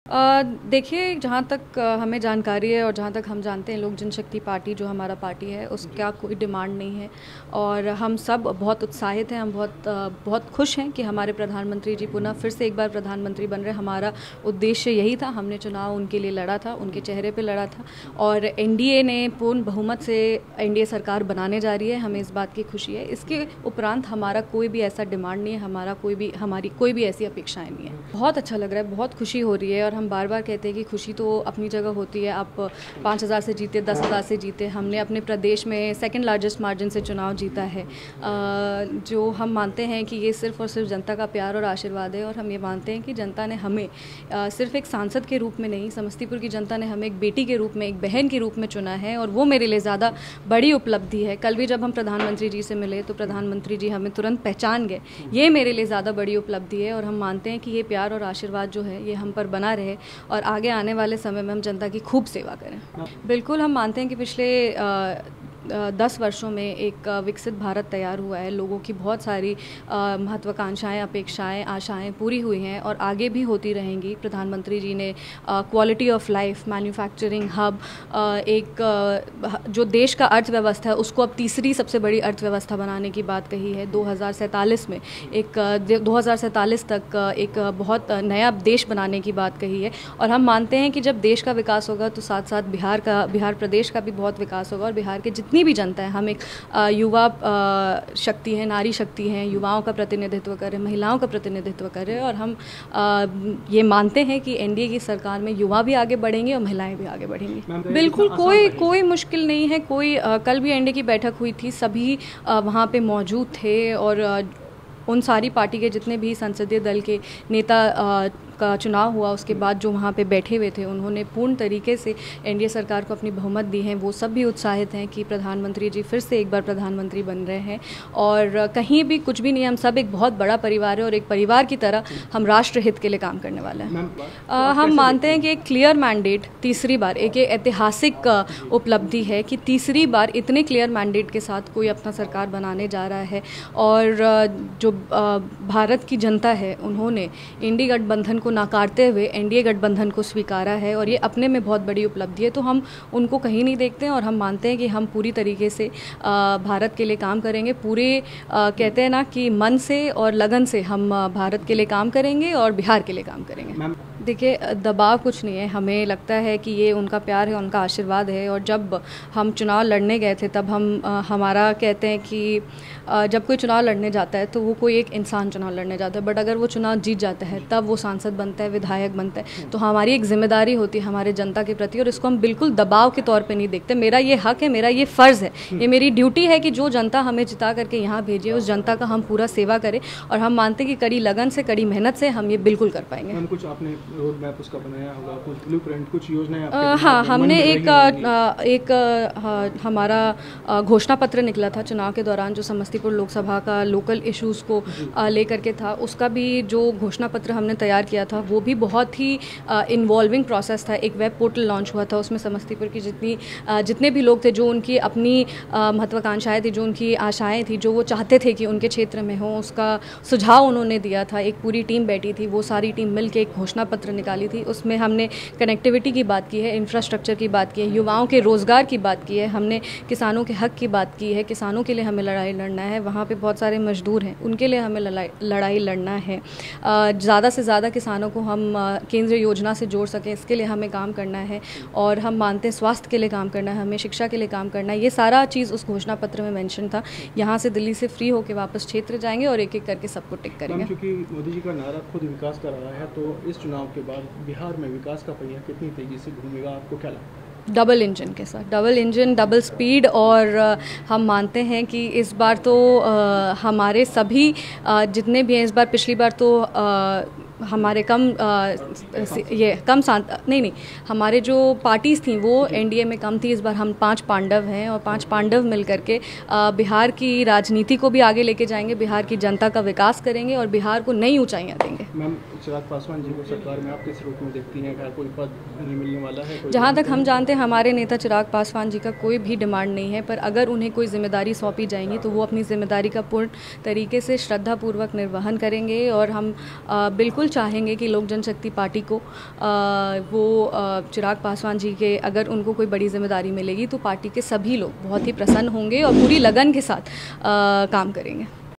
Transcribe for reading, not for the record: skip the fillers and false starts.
देखिए, जहाँ तक हमें जानकारी है और जहाँ तक हम जानते हैं, लोक जनशक्ति पार्टी जो हमारा पार्टी है उसका कोई डिमांड नहीं है और हम सब बहुत उत्साहित हैं। हम बहुत खुश हैं कि हमारे प्रधानमंत्री जी पुनः फिर से एक बार प्रधानमंत्री बन रहे। हमारा उद्देश्य यही था, हमने चुनाव उनके लिए लड़ा था, उनके चेहरे पे लड़ा था और एनडीए ने पूर्ण बहुमत से एनडीए सरकार बनाने जा रही है। हमें इस बात की खुशी है। इसके उपरांत हमारा कोई भी ऐसा डिमांड नहीं है, हमारी कोई भी ऐसी अपेक्षाएँ नहीं है। बहुत अच्छा लग रहा है, बहुत खुशी हो रही है और हम बार बार कहते हैं कि खुशी तो अपनी जगह होती है। आप 5,000 से जीते, 10,000 से जीते, हमने अपने प्रदेश में सेकंड लार्जेस्ट मार्जिन से चुनाव जीता है। जो हम मानते हैं कि ये सिर्फ़ और सिर्फ जनता का प्यार और आशीर्वाद है और हम ये मानते हैं कि जनता ने हमें सिर्फ एक सांसद के रूप में नहीं, समस्तीपुर की जनता ने हमें एक बेटी के रूप में, एक बहन के रूप में चुना है और वो मेरे लिए ज़्यादा बड़ी उपलब्धि है। कल भी जब हम प्रधानमंत्री जी से मिले तो प्रधानमंत्री जी हमें तुरंत पहचान गए। ये मेरे लिए ज़्यादा बड़ी उपलब्धि है और हम मानते हैं कि ये प्यार और आशीर्वाद जो है ये हम पर बना रहे और आगे आने वाले समय में हम जनता की खूब सेवा करें। बिल्कुल, हम मानते हैं कि पिछले 10 वर्षों में एक विकसित भारत तैयार हुआ है। लोगों की बहुत सारी महत्वाकांक्षाएं, अपेक्षाएं, आशाएं पूरी हुई हैं और आगे भी होती रहेंगी। प्रधानमंत्री जी ने quality of life, manufacturing hub, एक जो देश का अर्थव्यवस्था है उसको अब तीसरी सबसे बड़ी अर्थव्यवस्था बनाने की बात कही है। 2047 में 2047 तक एक बहुत नया देश बनाने की बात कही है और हम मानते हैं कि जब देश का विकास होगा तो साथ साथ बिहार प्रदेश का भी बहुत विकास होगा और बिहार के जितनी भी जनता है, हम एक युवा शक्ति है, नारी शक्ति है, युवाओं का प्रतिनिधित्व करें, महिलाओं का प्रतिनिधित्व करें और हम ये मानते हैं कि एनडीए की सरकार में युवा भी आगे बढ़ेंगे और महिलाएं भी आगे बढ़ेंगी। बिल्कुल कोई मुश्किल नहीं है। कल भी एनडीए की बैठक हुई थी, सभी वहाँ पे मौजूद थे और उन सारी पार्टी के जितने भी संसदीय दल के नेता का चुनाव हुआ उसके बाद जो वहाँ पे बैठे हुए थे उन्होंने पूर्ण तरीके से एनडीए सरकार को अपनी बहुमत दी है। वो सब भी उत्साहित हैं कि प्रधानमंत्री जी फिर से एक बार प्रधानमंत्री बन रहे हैं और कहीं भी कुछ भी नहीं, हम सब एक बहुत बड़ा परिवार है और एक परिवार की तरह हम राष्ट्र हित के लिए काम करने वाले हैं। हम मानते हैं कि एक क्लियर मैंडेट, तीसरी बार एक ऐतिहासिक उपलब्धि है कि तीसरी बार इतने क्लियर मैंडेट के साथ कोई अपना सरकार बनाने जा रहा है और जो भारत की जनता है उन्होंने इंडी गठबंधन को नकारते हुए एनडीए गठबंधन को स्वीकारा है और ये अपने में बहुत बड़ी उपलब्धि है। तो हम उनको कहीं नहीं देखते हैं और हम मानते हैं कि हम पूरी तरीके से भारत के लिए काम करेंगे। पूरे कहते हैं ना कि मन से और लगन से हम भारत के लिए काम करेंगे और बिहार के लिए काम करेंगे। देखिए, दबाव कुछ नहीं है। हमें लगता है कि ये उनका प्यार है, उनका आशीर्वाद है और जब हम चुनाव लड़ने गए थे तब हमारा कहते हैं कि जब कोई चुनाव लड़ने जाता है तो वो कोई एक इंसान चुनाव लड़ने जाता है, बट अगर वो चुनाव जीत जाता है तब वो सांसद बनता है, विधायक बनता है। तो हमारी एक जिम्मेदारी होती है हमारे जनता के प्रति और इसको हम बिल्कुल दबाव के तौर पे नहीं देखते। मेरा ये हक है, मेरा ये फ़र्ज़ है, ये मेरी ड्यूटी है कि जो जनता हमें जिता करके यहाँ भेजे उस जनता का हम पूरा सेवा करें और हम मानते हैं कि कड़ी लगन से, कड़ी मेहनत से हम ये बिल्कुल कर पाएंगे। कुछ आपने रोड मैप उसका बनाया होगा, कुछ ब्लूप्रिंट, कुछ योजनाएं? हाँ, हमने हमारा घोषणा पत्र निकला था चुनाव के दौरान जो समस्तीपुर लोकसभा का लोकल इश्यूज़ को लेकर के था। उसका भी जो घोषणा पत्र हमने तैयार किया था वो भी बहुत ही इन्वॉल्विंग प्रोसेस था। एक वेब पोर्टल लॉन्च हुआ था, उसमें समस्तीपुर की जितने भी लोग थे जो उनकी अपनी महत्वाकांक्षाएँ थी, जो उनकी आशाएँ थी, जो वो चाहते थे कि उनके क्षेत्र में हो, उसका सुझाव उन्होंने दिया था। एक पूरी टीम बैठी थी, वो सारी टीम मिल के एक घोषणा पत्र निकाली थी। उसमें हमने कनेक्टिविटी की बात की है, इंफ्रास्ट्रक्चर की बात की है, युवाओं के रोज़गार की बात की है, हमने किसानों के हक की बात की है। किसानों के लिए हमें लड़ाई लड़ना है, वहाँ पे बहुत सारे मजदूर हैं, उनके लिए हमें लड़ाई लड़ना है। ज़्यादा से ज़्यादा किसानों को हम केंद्रीय योजना से जोड़ सकें, इसके लिए हमें काम करना है और हम मानते हैं स्वास्थ्य के लिए काम करना है, हमें शिक्षा के लिए काम करना है। ये सारा चीज़ उस घोषणा पत्र में मेंशन था। यहाँ से दिल्ली से फ्री होकर वापस क्षेत्र जाएंगे और एक एक करके सबको टिक करेंगे। क्योंकि मोदी जी का नारा खुद विकास का रहा है, तो इस चुनाव के बाद बिहार में विकास का पहिया कितनी तेजी से घूमेगा, आपको क्या लगता है? डबल इंजन के साथ, डबल इंजन, डबल स्पीड और हम मानते हैं कि इस बार तो हमारे सभी जितने भी हैं, इस बार पिछली बार तो हमारे हमारे जो पार्टीज़ थी वो एनडीए में कम थी। इस बार हम 5 पांडव हैं और 5 पांडव मिल करके बिहार की राजनीति को भी आगे लेके जाएंगे, बिहार की जनता का विकास करेंगे और बिहार को नई ऊंचाइयां देंगे। मैम, चिराग पासवान जी को सरकार में आप किस रूप में देखती हैं? क्या कोई पद नहीं मिलने वाला है? जहाँ तक हम जानते हैं हमारे नेता चिराग पासवान जी का कोई भी डिमांड नहीं है, पर अगर उन्हें कोई जिम्मेदारी सौंपी जाएंगी तो वो अपनी जिम्मेदारी का पूर्ण तरीके से श्रद्धापूर्वक निर्वहन करेंगे और हम बिल्कुल बिल्कुल चाहेंगे कि लोक जनशक्ति पार्टी को चिराग पासवान जी के अगर उनको कोई बड़ी जिम्मेदारी मिलेगी तो पार्टी के सभी लोग बहुत ही प्रसन्न होंगे और पूरी लगन के साथ काम करेंगे।